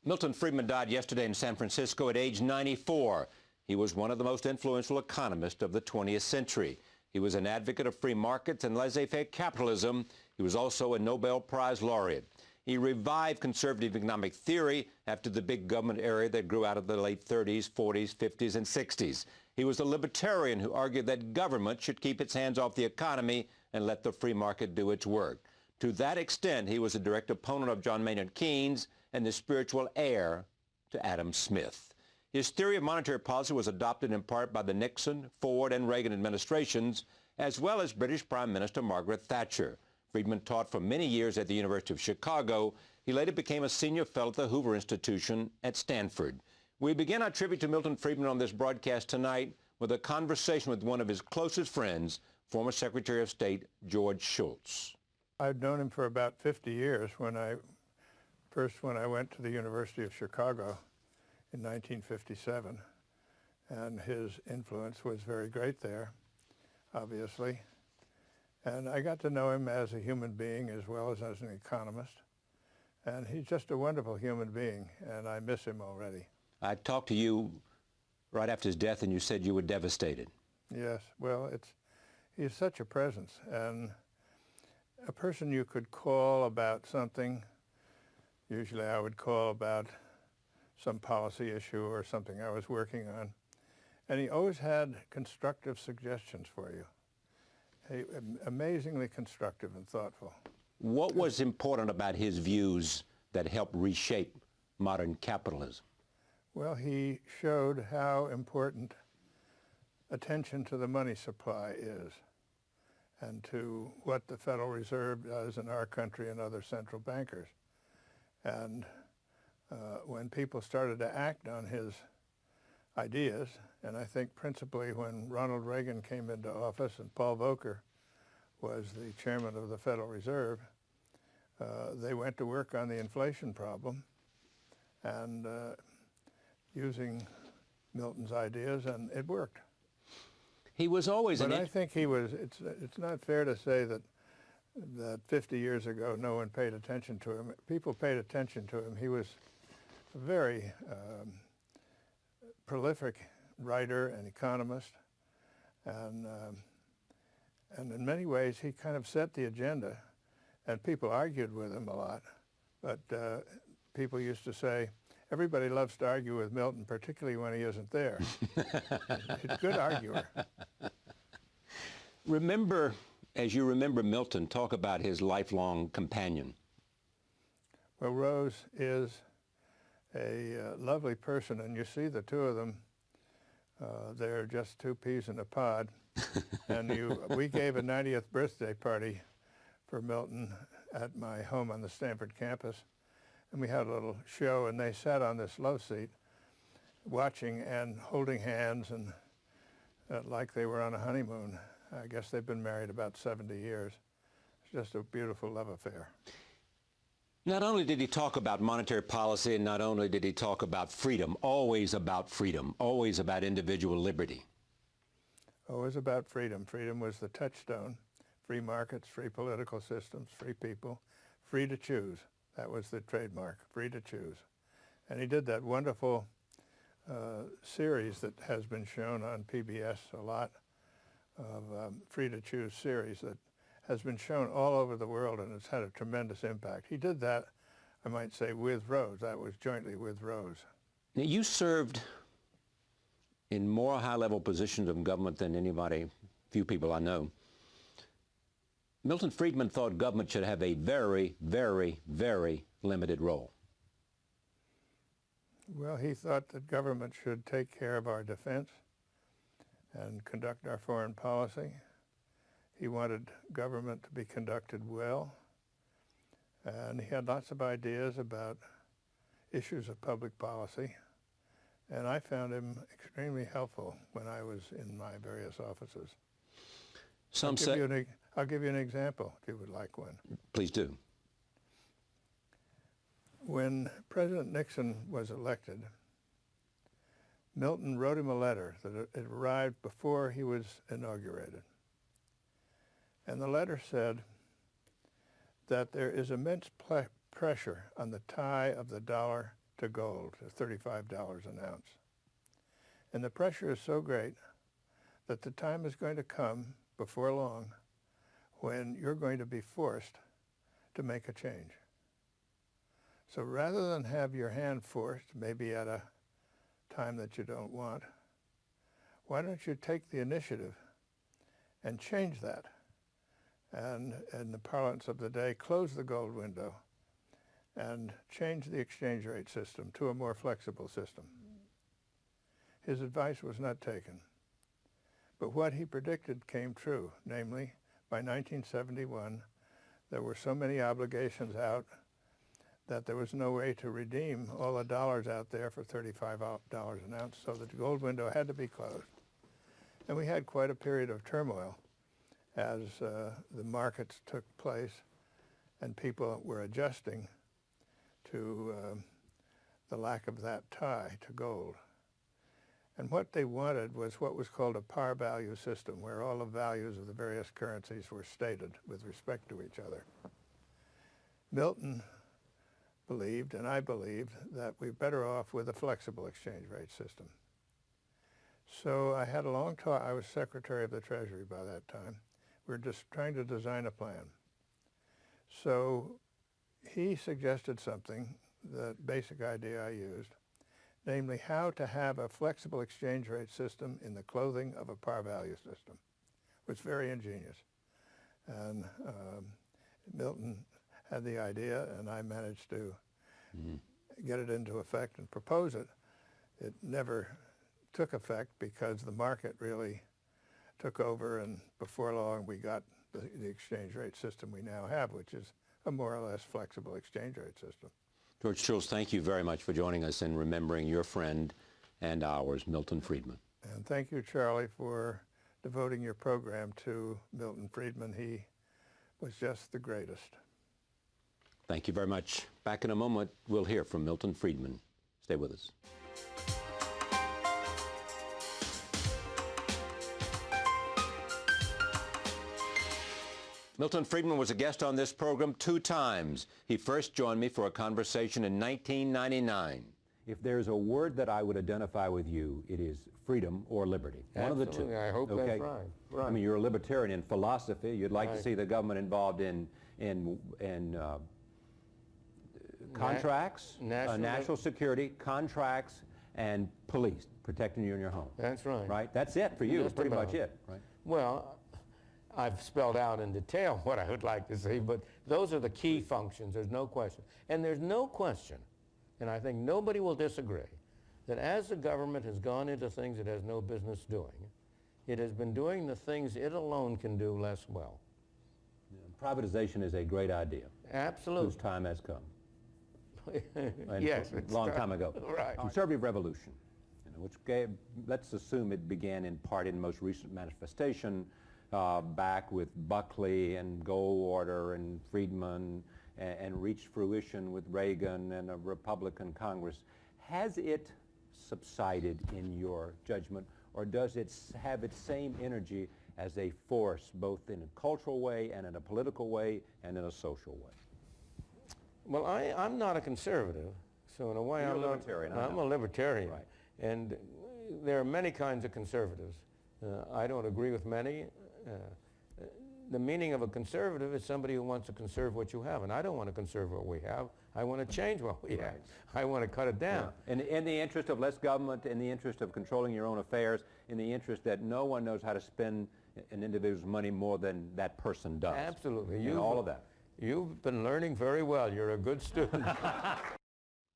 Milton Friedman died yesterday in San Francisco at age 94. He was one of the most influential economists of the 20th century. He was an advocate of free markets and laissez-faire capitalism. He was also a Nobel Prize laureate. He revived conservative economic theory after the big government era that grew out of the late 30s, 40s, 50s, and 60s. He was a libertarian who argued that government should keep its hands off the economy and let the free market do its work. To that extent, he was a direct opponent of John Maynard Keynes and the spiritual heir to Adam Smith. His theory of monetary policy was adopted in part by the Nixon, Ford, and Reagan administrations, as well as British Prime Minister Margaret Thatcher. Friedman taught for many years at the University of Chicago. He later became a senior fellow at the Hoover Institution at Stanford. We begin our tribute to Milton Friedman on this broadcast tonight with a conversation with one of his closest friends, former Secretary of State George Shultz. I've known him for about 50 years when I went to the University of Chicago in 1957, and his influence was very great there, obviously. And I got to know him as a human being as well as an economist. And he's just a wonderful human being, and I miss him already. I talked to you right after his death, and you said you were devastated. Yes, well, he's such a presence, and a person you could call about something. Usually I would call about some policy issue or something I was working on. And he always had constructive suggestions for you. Amazingly constructive and thoughtful. What was important about his views that helped reshape modern capitalism? Well, he showed how important attention to the money supply is and to what the Federal Reserve does in our country and other central bankers. And when people started to act on his ideas, and I think principally when Ronald Reagan came into office and Paul Volcker was the chairman of the Federal Reserve, they went to work on the inflation problem and using Milton's ideas, and it worked. He was always But I think he was, it's not fair to say that 50 years ago no one paid attention to him. People paid attention to him. He was a very prolific writer and economist, and in many ways he kind of set the agenda, and people argued with him a lot, but people used to say, everybody loves to argue with Milton, particularly when he isn't there. He's a good arguer. Remember, as you remember Milton, talk about his lifelong companion. Well, Rose is a lovely person, and you see the two of them, they're just two peas in a pod. And we gave a 90th birthday party for Milton at my home on the Stanford campus, and we had a little show, and they sat on this love seat watching and holding hands and like they were on a honeymoon. I guess they've been married about 70 years. It's just a beautiful love affair. Not only did he talk about monetary policy, and not only did he talk about freedom, always about individual liberty. Always about freedom. Freedom was the touchstone. Free markets, free political systems, free people, free to choose. That was the trademark, free to choose. And he did that wonderful series that has been shown on PBS a lot, of Free to Choose series that has been shown all over the world, and it's had a tremendous impact. He did that, I might say, with Rose. That was jointly with Rose. Now, you served in more high-level positions of government than anybody, few people I know. Milton Friedman thought government should have a very, very, very limited role. Well, he thought that government should take care of our defense and conduct our foreign policy. He wanted government to be conducted well, and he had lots of ideas about issues of public policy, and I found him extremely helpful when I was in my various offices. I'll give you an example, if you would like one. Please do. When President Nixon was elected, Milton wrote him a letter that it arrived before he was inaugurated. And the letter said that there is immense pressure on the tie of the dollar to gold, to $35 an ounce. And the pressure is so great that the time is going to come before long when you're going to be forced to make a change. So rather than have your hand forced, maybe at a time that you don't want, why don't you take the initiative and change that? And in the parlance of the day, close the gold window and change the exchange rate system to a more flexible system. His advice was not taken. But what he predicted came true, namely, by 1971, there were so many obligations out that there was no way to redeem all the dollars out there for $35 an ounce, so the gold window had to be closed. And we had quite a period of turmoil as the markets took place and people were adjusting to the lack of that tie to gold. And what they wanted was what was called a par value system, where all the values of the various currencies were stated with respect to each other. Milton believed, and I believed, that we're better off with a flexible exchange rate system. So I had a long talk. I was Secretary of the Treasury by that time. We were just trying to design a plan. So he suggested something, the basic idea I used, namely how to have a flexible exchange rate system in the clothing of a par value system. It was very ingenious. And Milton had the idea, and I managed to get it into effect and propose it. It never took effect because the market really took over, and before long we got the exchange rate system we now have, which is a more or less flexible exchange rate system. George Schultz, thank you very much for joining us and remembering your friend and ours, Milton Friedman. And thank you, Charlie, for devoting your program to Milton Friedman. He was just the greatest. Thank you very much. Back in a moment, we'll hear from Milton Friedman. Stay with us. Milton Friedman was a guest on this program 2 times. He first joined me for a conversation in 1999. If there's a word that I would identify with you, it is freedom or liberty. Absolutely. One of the two. I hope okay? that's right. I mean, you're a libertarian in philosophy. You'd like to see the government involved in contracts, national security, contracts, and police, protecting you in your home. That's right. Right? That's it for you. Just pretty about. much it. Right? Well, I've spelled out in detail what I would like to see, but those are the key functions, there's no question. And there's no question, and I think nobody will disagree, that as the government has gone into things it has no business doing, it has been doing the things it alone can do less well. Yeah, privatization is a great idea. Absolutely. Whose time has come. Yes. A long time ago. Right. Conservative revolution, which let's assume it began in part in the most recent manifestation, back with Buckley and Goldwater and Friedman, and reached fruition with Reagan and a Republican Congress. Has it subsided in your judgment, or does it have its same energy as a force, both in a cultural way and in a political way and in a social way? Well, I'm not a conservative, so in a way I'm a libertarian. Right. And there are many kinds of conservatives. I don't agree with many. The meaning of a conservative is somebody who wants to conserve what you have, and I don't want to conserve what we have. I want to change what we have. I want to cut it down. Yeah. In the interest of less government, in the interest of controlling your own affairs, in the interest that no one knows how to spend an individual's money more than that person does. Absolutely. All of that. You've been learning very well. You're a good student.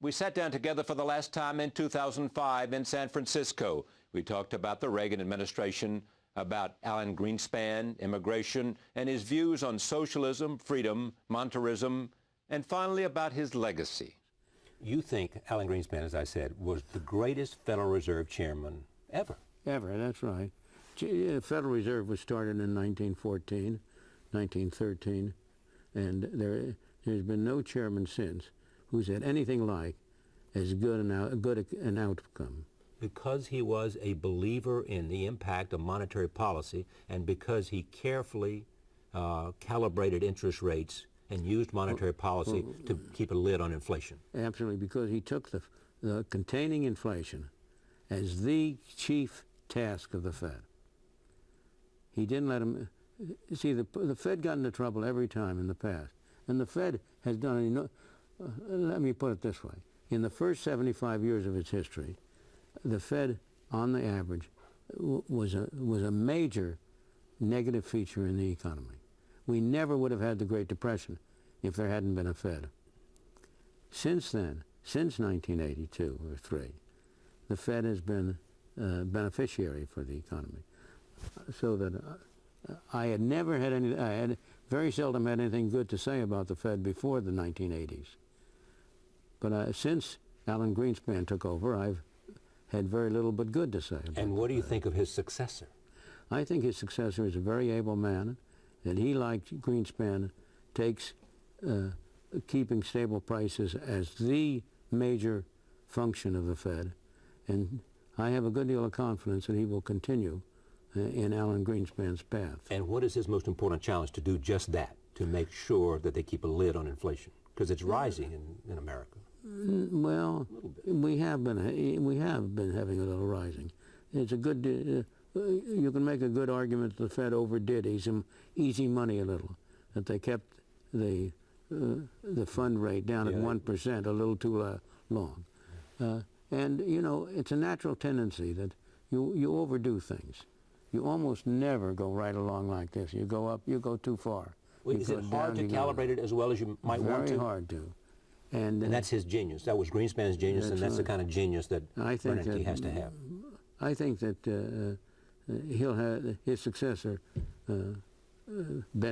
We sat down together for the last time in 2005 in San Francisco. We talked about the Reagan administration, about Alan Greenspan, immigration, and his views on socialism, freedom, monetarism, and finally about his legacy. You think Alan Greenspan, as I said, was the greatest Federal Reserve chairman ever? Ever, that's right. The Federal Reserve was started in 1914, 1913, and there's been no chairman since who's had anything like as good an outcome. Because he was a believer in the impact of monetary policy, and because he carefully calibrated interest rates and used monetary policy to keep a lid on inflation. Absolutely, because he took the containing inflation as the chief task of the Fed. He didn't let him, see, the Fed got into trouble every time in the past. And the Fed has done, let me put it this way. In the first 75 years of its history, the Fed, on the average, was a major negative feature in the economy. We never would have had the Great Depression if there hadn't been a Fed. Since then, since 1982 or 3, the Fed has been a beneficiary for the economy. So that I had never had any, I had very seldom had anything good to say about the Fed before the 1980s. But since Alan Greenspan took over, I've had very little but good to say about it. And what do you think of his successor? I think his successor is a very able man, that he, like Greenspan, takes keeping stable prices as the major function of the Fed. And I have a good deal of confidence that he will continue in Alan Greenspan's path. And what is his most important challenge? To do just that, to make sure that they keep a lid on inflation? Because it's rising in America. Well, we have been having a little rising. It's a good, you can make a good argument that the Fed overdid easy money a little, that they kept the fund rate down at 1% a little too long. And, you know, it's a natural tendency that you overdo things. You almost never go right along like this. You go up, you go too far. Well, is it hard to calibrate it as well as you might want to? Very hard to. And that's his genius. That was Greenspan's genius, and that's the kind of genius that Bernanke has to have. I think that he'll have, his successor, Ben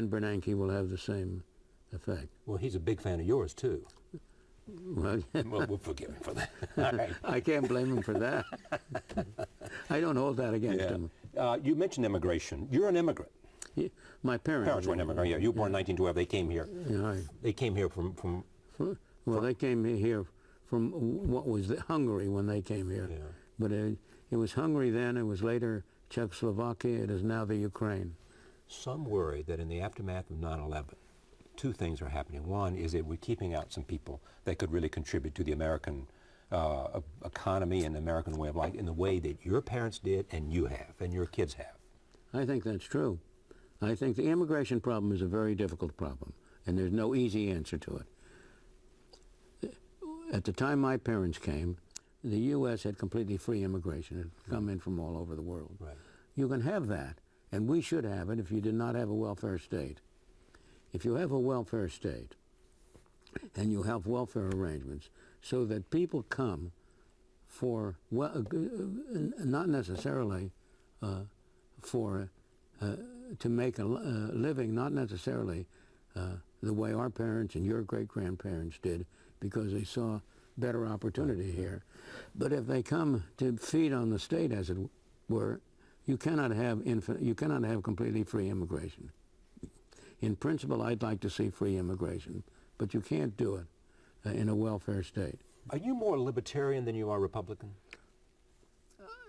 Bernanke, will have the same effect. Well, he's a big fan of yours, too. Well, we'll forgive him for that. All right. I can't blame him for that. I don't hold that against him. You mentioned immigration. You're an immigrant. My parents were an immigrant. Yeah, you were born in 1912. They came here. Yeah, they came here from well, they came here from what was Hungary when they came here. Yeah. But it was Hungary then, it was later Czechoslovakia, it is now the Ukraine. Some worry that in the aftermath of 9/11, two things are happening. One is that we're keeping out some people that could really contribute to the American economy and the American way of life in the way that your parents did and you have and your kids have. I think that's true. I think the immigration problem is a very difficult problem, and there's no easy answer to it. At the time my parents came, the U.S. had completely free immigration. It had come in from all over the world. Right. You can have that, and we should have it if you did not have a welfare state. If you have a welfare state, and you have welfare arrangements, so that people come for, not necessarily to make a living, not necessarily the way our parents and your great-grandparents did, because they saw better opportunity here. But if they come to feed on the state, as it were, you cannot have completely free immigration. In principle, I'd like to see free immigration, but you can't do it in a welfare state. Are you more libertarian than you are Republican?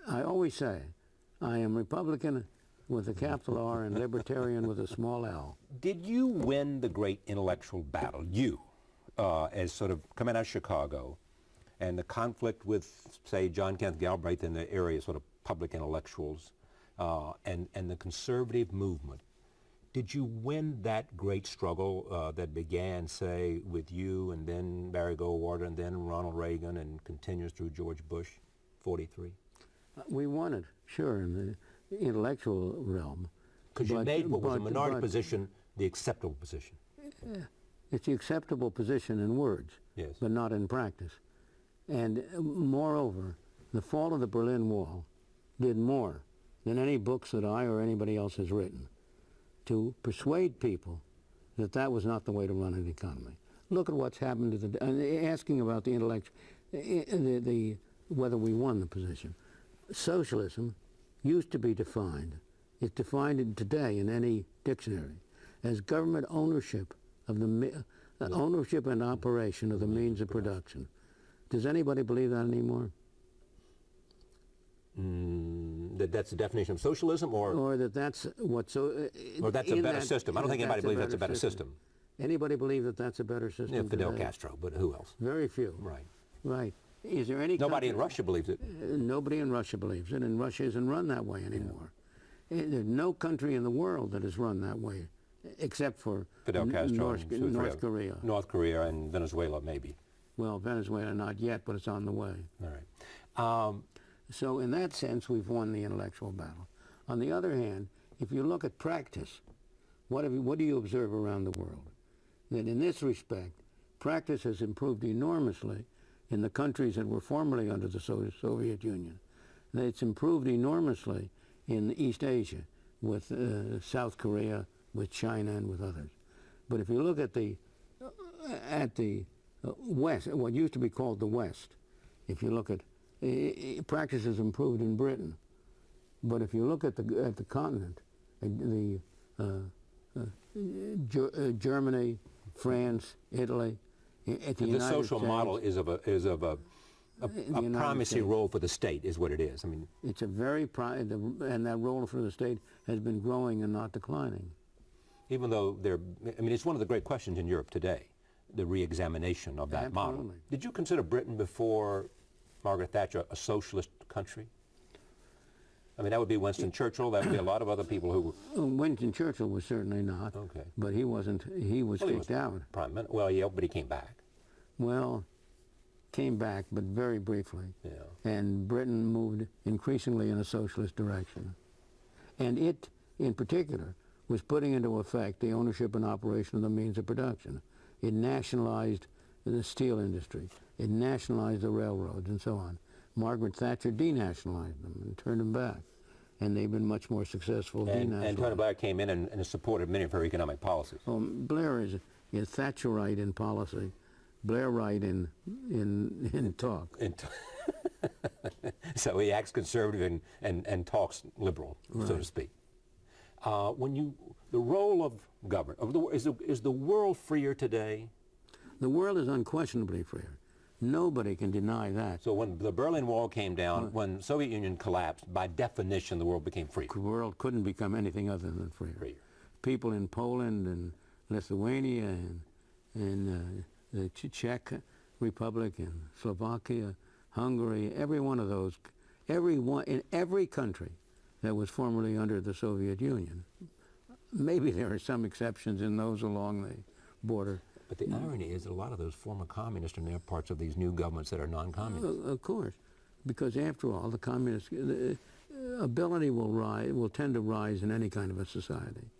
I always say I am Republican with a capital R and libertarian with a small l. Did you win the great intellectual battle, you, as sort of coming out of Chicago, and the conflict with, say, John Kenneth Galbraith in the area, sort of public intellectuals, and the conservative movement? Did you win that great struggle that began, say, with you and then Barry Goldwater and then Ronald Reagan and continues through George Bush, 43? We won it, sure, in the intellectual realm. Because you made what was a minority position the acceptable position. It's the acceptable position in words, yes, but not in practice. And moreover, the fall of the Berlin Wall did more than any books that I or anybody else has written to persuade people that that was not the way to run an economy. Look at what's happened to the, asking about the intellect, whether we won the position. Socialism used to be defined, it's defined today in any dictionary, as government ownership of the ownership and operation of the means of production. Does anybody believe that anymore? That's the definition of socialism, or that that's what or that's a better system. I don't think anybody believes that's a better system. Anybody believe that that's a better system? Yeah, Fidel Castro, but who else? Very few. Right. Right. Is there any Nobody country, in Russia believes it. Nobody in Russia believes it, and Russia isn't run that way anymore. There's no country in the world that is run that way, except for Fidel Castro, North Korea. North Korea and Venezuela, maybe. Well, Venezuela not yet, but it's on the way. All right. So in that sense, we've won the intellectual battle. On the other hand, if you look at practice, what do you observe around the world? That in this respect, practice has improved enormously in the countries that were formerly under the Soviet Union. That it's improved enormously in East Asia, with South Korea, with China, and with others. But if you look at the West, what used to be called the West, if you look at practice has improved in Britain, but if you look at the continent, Germany, France, Italy, at the United social States, model is of a primacy role for the state, is what it is. I mean, it's a very and that role for the state has been growing and not declining. even though it's one of the great questions in Europe today, the re-examination of that model. Did you consider Britain before Margaret Thatcher a socialist country? I mean, that would be Winston Churchill. That would be a lot of other people who. Winston Churchill was certainly not. Okay. But he wasn't. He was kicked out. Prime Minister. Well, yeah, but he came back. Well, came back, but very briefly. Yeah. And Britain moved increasingly in a socialist direction. And it, in particular, was putting into effect the ownership and operation of the means of production. It nationalized the steel industry. It nationalized the railroads and so on. Margaret Thatcher denationalized them and turned them back. And they've been much more successful denationalized. And Tony Blair came in and supported many of her economic policies. Well, Blair is Thatcherite in policy, Blairite in talk. So he acts conservative and talks liberal, right, so to speak. The role of government, is the world freer today? The world is unquestionably freer. Nobody can deny that. So when the Berlin Wall came down, when the Soviet Union collapsed, by definition, the world became free. The world couldn't become anything other than freer. People in Poland and Lithuania and the Czech Republic and Slovakia, Hungary, every one of those, in every country that was formerly under the Soviet Union. Maybe there are some exceptions in those along the border. But the irony is that a lot of those former communists are now parts of these new governments that are non-communist. Of course, because after all, the communist ability will tend to rise in any kind of a society.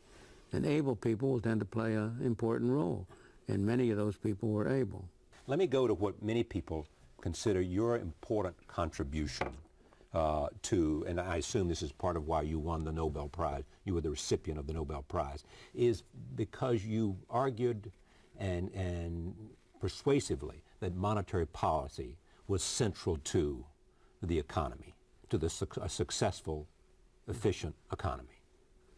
And able people will tend to play an important role, and many of those people were able. Let me go to what many people consider your important contribution to, and I assume this is part of why you won the Nobel Prize, you were the recipient of the Nobel Prize, is because you argued and persuasively that monetary policy was central to the economy, to a successful, efficient economy.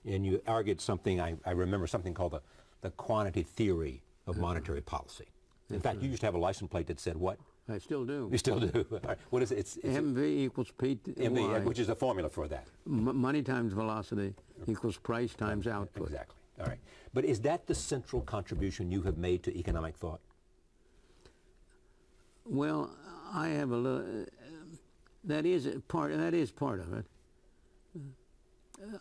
And you argued something, I remember something called the quantity theory of monetary policy. In fact, you used to have a license plate that said what? I still do. You still do? All right. What is it? It's MV equals P. MV, which is a formula for that. Money times velocity equals price times output. Exactly. All right. But is that the central contribution you have made to economic thought? Well, I have a little. That is part of it.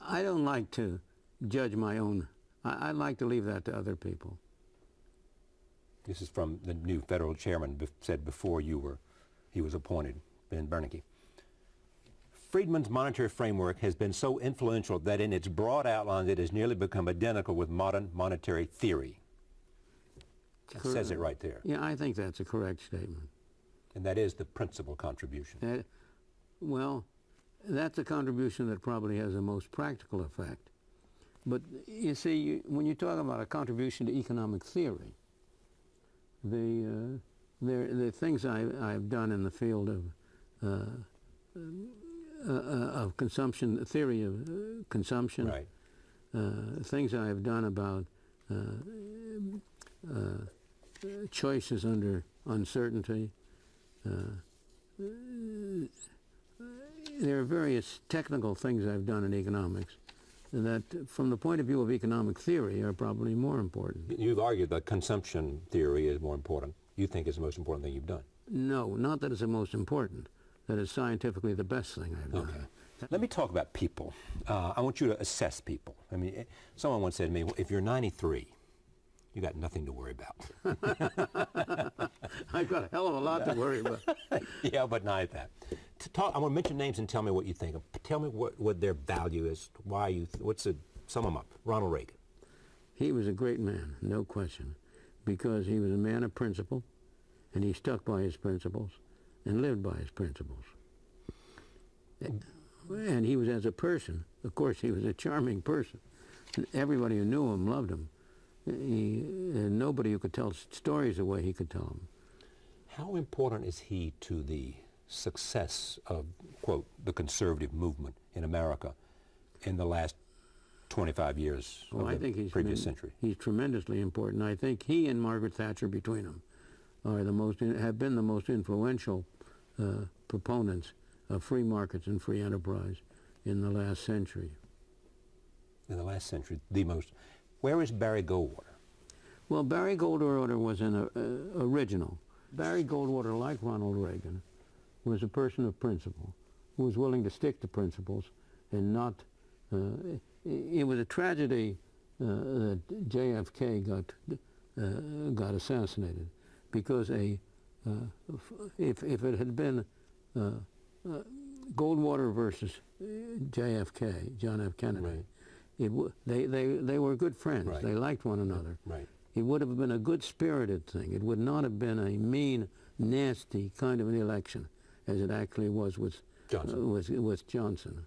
I don't like to judge my own. I like to leave that to other people. This is from the new federal chairman said before he was appointed, Ben Bernanke. Friedman's monetary framework has been so influential that in its broad outlines it has nearly become identical with modern monetary theory. That says it right there. Yeah, I think that's a correct statement. And that is the principal contribution. Well, that's a contribution that probably has the most practical effect. But you see, when you talk about a contribution to economic theory, the things I've done in the field of consumption, theory of consumption, right, things I've done about choices under uncertainty. There are various technical things I've done in economics that, from the point of view of economic theory, are probably more important. You've argued that consumption theory is more important. You think it's the most important thing you've done. No, not that it's the most important. That is scientifically the best thing I've done. Okay. Let me talk about people. I want you to assess people. I mean, someone once said to me, well, if you're 93, you got nothing to worry about. I've got a hell of a lot to worry about. Yeah, but not that. I want to mention names and tell me what you think. Tell me what their value is. Why you? Sum them up. Ronald Reagan. He was a great man, no question, because he was a man of principle, and he stuck by his principles and lived by his principles. And he was, as a person, of course, he was a charming person. Everybody who knew him loved him. Nobody who could tell stories the way he could tell them. How important is he to the success of, quote, the conservative movement in America in the last 25 years of the previous century? He's tremendously important. I think he and Margaret Thatcher between them are have been the most influential proponents of free markets and free enterprise in the last century. In the last century, the most. Where is Barry Goldwater? Well, Barry Goldwater was an original. Barry Goldwater, like Ronald Reagan, was a person of principle, who was willing to stick to principles and not. It was a tragedy that JFK got assassinated, because if it had been Goldwater versus JFK, John F. Kennedy, right. They were good friends. Right. They liked one another. Right. It would have been a good-spirited thing. It would not have been a mean, nasty kind of an election, as it actually was with Johnson.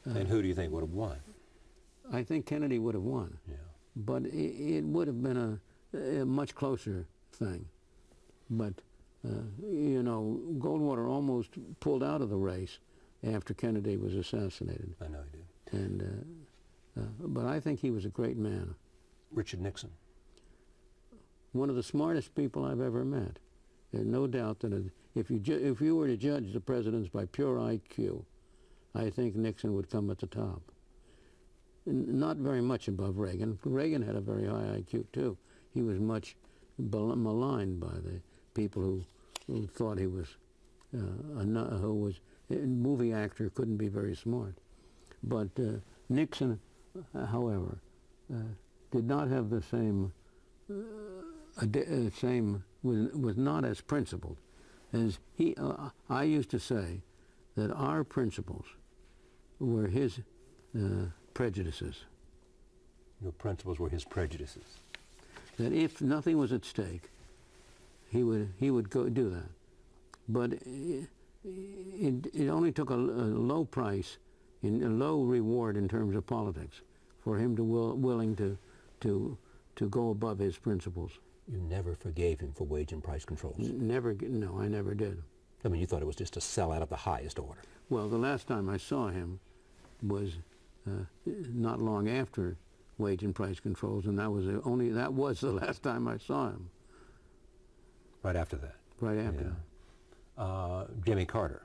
And who do you think would have won? I think Kennedy would have won. Yeah. But it would have been a much closer thing. But, you know, Goldwater almost pulled out of the race after Kennedy was assassinated. I know he did. And, but I think he was a great man. Richard Nixon. One of the smartest people I've ever met. There's no doubt that if you were to judge the presidents by pure IQ, I think Nixon would come at the top. Not very much above Reagan. Reagan had a very high IQ too. He was much maligned by the people who thought he was a movie actor, couldn't be very smart. But Nixon, however, did not have the same was not as principled as he. I used to say that our principles were his prejudices. Your principles were his prejudices. That if nothing was at stake, he would go do that. But it only took a low price, a low reward in terms of politics, for him to willing to go above his principles. You never forgave him for wage and price controls? Never. No, I never did. I mean, you thought it was just a sellout of the highest order. Well, the last time I saw him was not long after wage and price controls, and that was the last time I saw him. Right after that? Right after that. Jimmy Carter.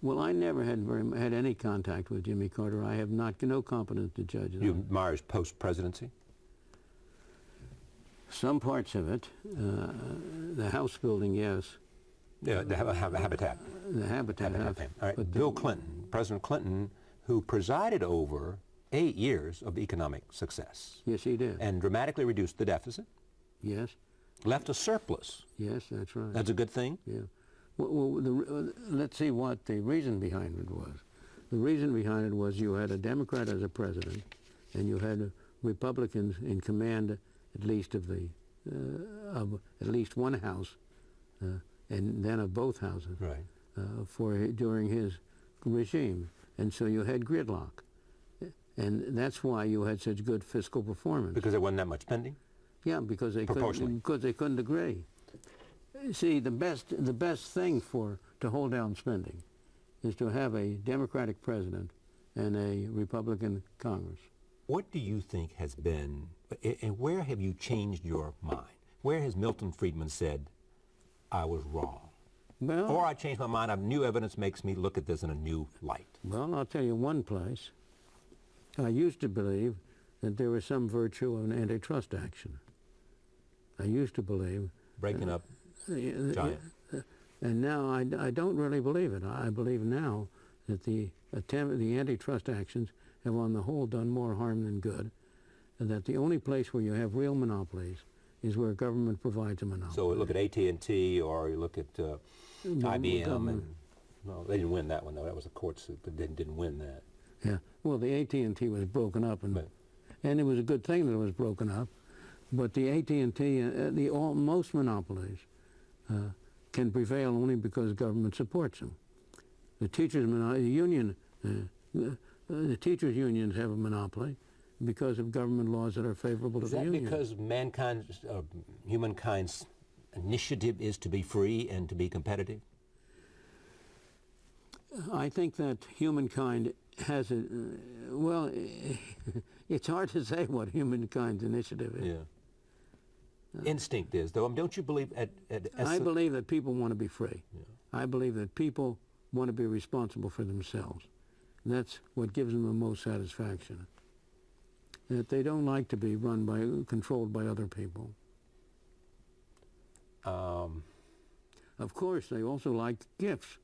Well, I never had any contact with Jimmy Carter. I have no competence to judge that. You admire his post-presidency? Some parts of it. The house building, yes. Yeah, the habitat. The habitat. All right. But Bill Clinton, President Clinton, who presided over 8 years of economic success. Yes, he did. And dramatically reduced the deficit. Yes. Left a surplus. Yes, that's right. That's a good thing? Yeah. Well, let's see what the reason behind it was. The reason behind it was you had a Democrat as a president, and you had Republicans in command, at least of at least one house, and then of both houses. Right. During his regime, and so you had gridlock, and that's why you had such good fiscal performance. Because there wasn't that much spending. Yeah, because they couldn't agree. See, the best thing to hold down spending is to have a Democratic president and a Republican Congress. What do you think has been, and where have you changed your mind? Where has Milton Friedman said, I was wrong? Well, or I changed my mind, new evidence makes me look at this in a new light? Well, I'll tell you one place. I used to believe that there was some virtue of an antitrust action. I used to believe... Breaking up Giant. And now I don't really believe it. I believe now that the antitrust actions have on the whole done more harm than good, and that the only place where you have real monopolies is where government provides a monopoly. So look at AT&T, or you look at IBM, and no, they didn't win that one though. That was a court suit, but didn't win that. Yeah, well, the AT&T was broken up, and it was a good thing that it was broken up. But the AT&T, most monopolies can prevail only because government supports them. The teachers' unions have a monopoly because of government laws that are favorable to the union. Is that because humankind's initiative is to be free and to be competitive? I think that humankind has a, well, it's hard to say what humankind's initiative is. Yeah. Instinct is, though. Don't you believe I believe that people want to be free. Yeah. I believe that people want to be responsible for themselves. And that's what gives them the most satisfaction. That they don't like to be controlled by other people. Of course, they also like gifts.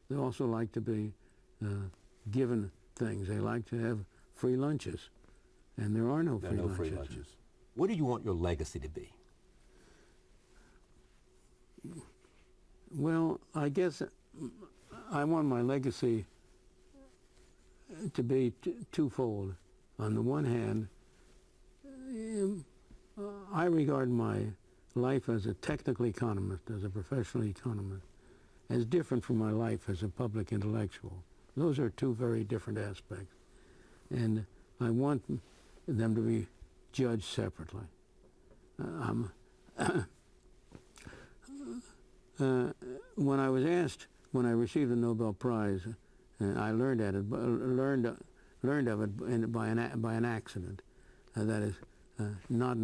They also like to be given things. They like to have free lunches. And there are no free lunches. What do you want your legacy to be? Well, I guess I want my legacy to be twofold. On the one hand, I regard my life as a technical economist, as a professional economist, as different from my life as a public intellectual. Those are two very different aspects. And I want them to be judged separately. When I was asked, when I received the Nobel Prize, I learned of it by an accident. That is, not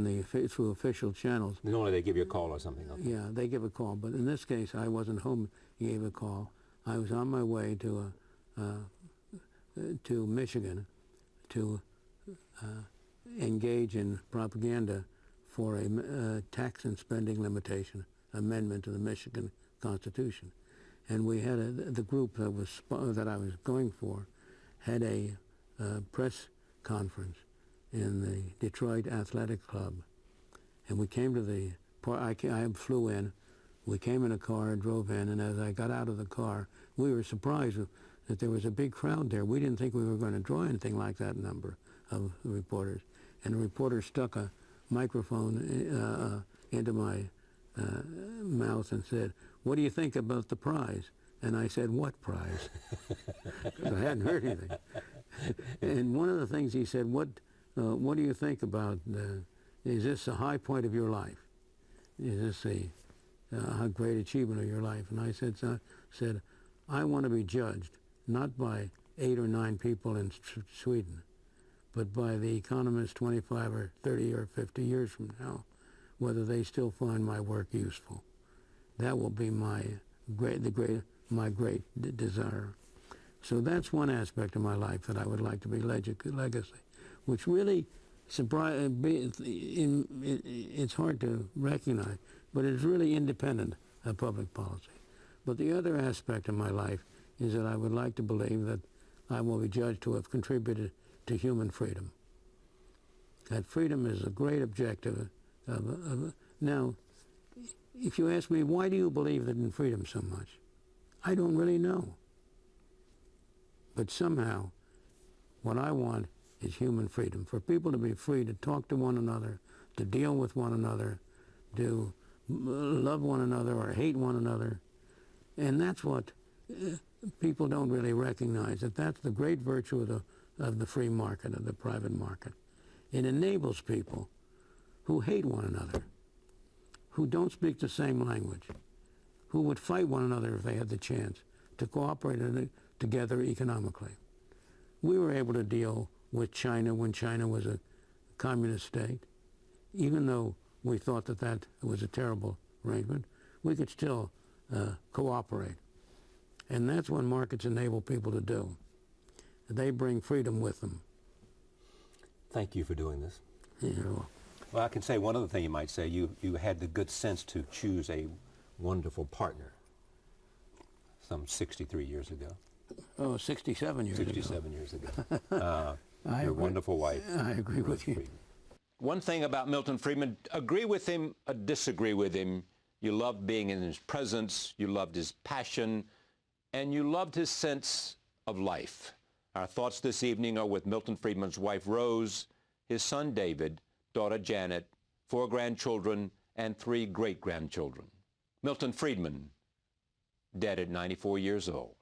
through official channels. Normally they give you a call or something. Okay. Yeah, they give a call. But in this case, I wasn't home. He gave a call. I was on my way to Michigan to engage in propaganda for a tax and spending limitation amendment to the Michigan Constitution. And we had the group that I was going for had a press conference in the Detroit Athletic Club. And we came to the I flew in. We came in a car and drove in, and as I got out of the car, we were surprised that there was a big crowd there. We didn't think we were going to draw anything like that number of reporters. And the reporter stuck a microphone into my mouth and said, "What do you think about the prize?" And I said, "What prize?" Because I hadn't heard anything. And one of the things he said, what do you think about, is this a high point of your life? Is this a great achievement of your life? And I said, I want to be judged not by 8 or 9 people in Sweden, but by the economists 25 or 30 or 50 years from now, whether they still find my work useful. That will be my great desire. So that's one aspect of my life that I would like to be legacy, which really it's hard to recognize, but it's really independent of public policy. But the other aspect of my life is that I would like to believe that I will be judged to have contributed to human freedom. That freedom is a great objective. Now, if you ask me, why do you believe in freedom so much? I don't really know. But somehow, what I want is human freedom. For people to be free to talk to one another, to deal with one another, to love one another or hate one another. And that's what people don't really recognize, that's the great virtue of the free market, of the private market. It enables people who hate one another, who don't speak the same language, who would fight one another if they had the chance, to cooperate together economically. We were able to deal with China when China was a communist state. Even though we thought that was a terrible arrangement, we could still cooperate. And that's what markets enable people to do. They bring freedom with them. Thank you for doing this. Yeah. Well, I can say one other thing you might say. You had the good sense to choose a wonderful partner some 63 years ago. Oh, 67 years ago. 67 years ago. Your agree. wonderful wife. I agree with you. Friedman. One thing about Milton Friedman, agree with him, disagree with him. You loved being in his presence, you loved his passion, and you loved his sense of life. Our thoughts this evening are with Milton Friedman's wife, Rose, his son, David, daughter, Janet, 4 grandchildren, and 3 great-grandchildren. Milton Friedman, dead at 94 years old.